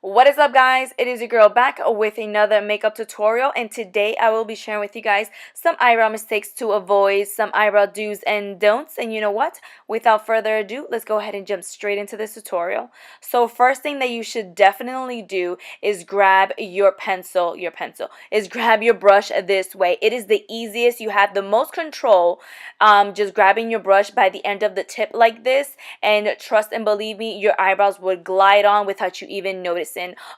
What is up, guys? It is your girl back with another makeup tutorial, and today I will be sharing with you guys some eyebrow mistakes to avoid, some eyebrow do's and don'ts. And you know what? Without further ado, let's go ahead and jump straight into this tutorial. So first thing that you should definitely do is grab your pencil, is grab your brush this way. It is the easiest. You have the most control just grabbing your brush by the end of the tip like this, and trust and believe me, your eyebrows would glide on without you even noticing.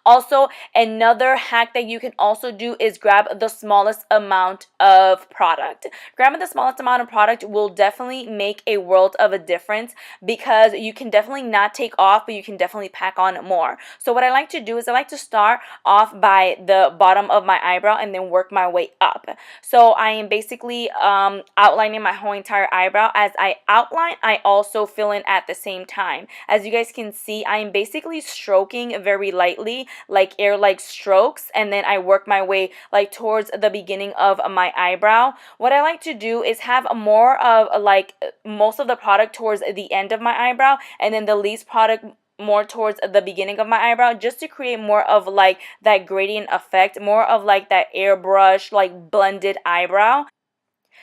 Also, another hack that you can also do is grab the smallest amount of product. Grabbing the smallest amount of product will definitely make a world of a difference, because you can definitely not take off, but you can definitely pack on more. So what I like to do is I like to start off by the bottom of my eyebrow and then work my way up. So I am basically outlining my whole entire eyebrow. As I outline, I also fill in at the same time. As you guys can see, I am basically stroking very lightly, like air-like strokes, and then I work my way like towards the beginning of my eyebrow. What I like to do is have more of like most of the product towards the end of my eyebrow, and then the least product more towards the beginning of my eyebrow, just to create more of like that gradient effect, more of like that airbrush like blended eyebrow.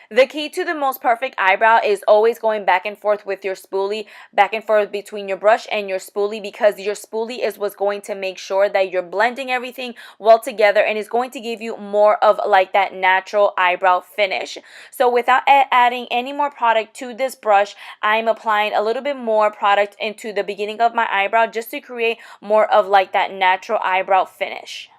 The key to the most perfect eyebrow is always going back and forth with your spoolie, back and forth between your brush and your spoolie, because your spoolie is what's going to make sure that you're blending everything well together, and is going to give you more of like that natural eyebrow finish. So without adding any more product to this brush, I'm applying a little bit more product into the beginning of my eyebrow, just to create more of like that natural eyebrow finish.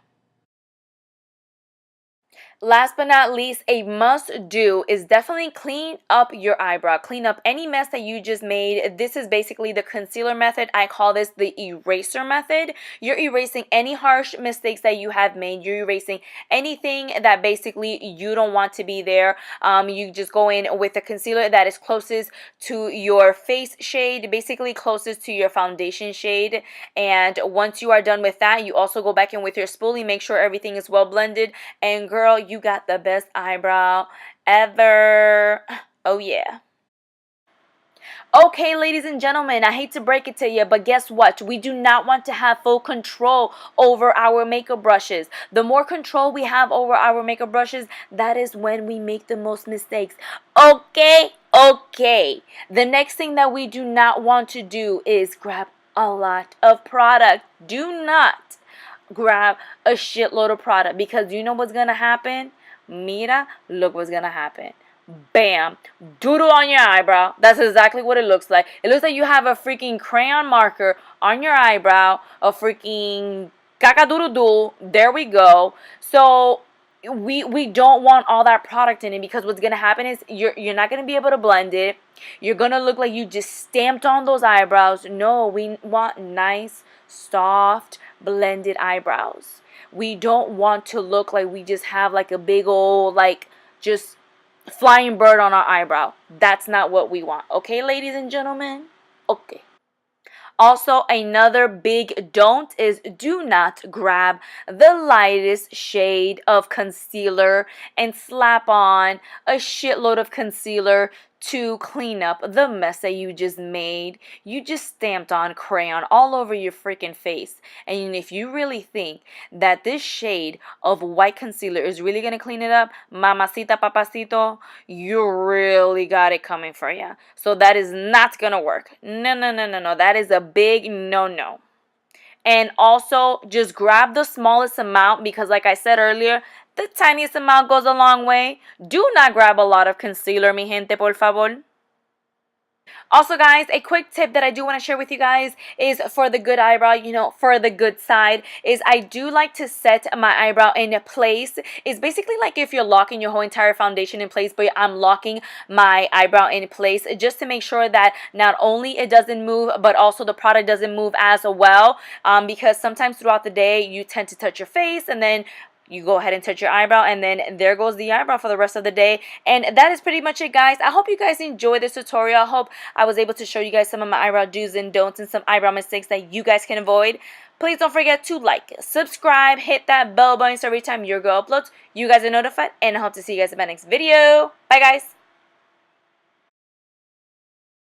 Last but not least, a must do is definitely clean up your eyebrow. Clean up any mess that you just made. This is basically the concealer method. I call this the eraser method. You're erasing any harsh mistakes that you have made. You're erasing anything that basically you don't want to be there. You just go in with the concealer that is closest to your face shade, basically closest to your foundation shade. And once you are done with that, you also go back in with your spoolie, make sure everything is well blended, and girl, you got the best eyebrow ever. Oh yeah. Okay, ladies and gentlemen, I hate to break it to you, but guess what? We do not want to have full control over our makeup brushes. The more control we have over our makeup brushes, that is when we make the most mistakes. Okay. The next thing that we do not want to do is grab a lot of product. Do not grab a shitload of product, because you know what's gonna happen? Mira, look what's gonna happen. Bam, doodle on your eyebrow. That's exactly what it looks like. It looks like you have a freaking crayon marker on your eyebrow, a freaking caca-doodle-doo. There we go. So we don't want all that product in it, because what's gonna happen is you're not gonna be able to blend it. You're gonna look like you just stamped on those eyebrows. No, we want nice, soft, blended eyebrows. We don't want to look like we just have like a big old like just flying bird on our eyebrow. That's not what we want. Okay, ladies and gentlemen? Okay. Also, another big don't is do not grab the lightest shade of concealer and slap on a shitload of concealer to clean up the mess that you just made. You just stamped on crayon all over your freaking face. And if you really think that this shade of white concealer is really going to clean it up, mamacita papacito, you really got it coming for you. So that is not going to work. No. That is a big no. And also, just grab the smallest amount, because like I said earlier, the tiniest amount goes a long way. Do not grab a lot of concealer, mi gente, por favor. Also, guys, a quick tip that I do want to share with you guys is for the good eyebrow, for the good side, is I do like to set my eyebrow in place. It's basically like if you're locking your whole entire foundation in place, but I'm locking my eyebrow in place just to make sure that not only it doesn't move, but also the product doesn't move as well. Because sometimes throughout the day, you tend to touch your face, and then you go ahead and touch your eyebrow, and then there goes the eyebrow for the rest of the day. And that is pretty much it, guys. I hope you guys enjoyed this tutorial. I hope I was able to show you guys some of my eyebrow do's and don'ts, and some eyebrow mistakes that you guys can avoid. Please don't forget to like, subscribe, hit that bell button so every time your girl uploads, you guys are notified. And I hope to see you guys in my next video. Bye, guys.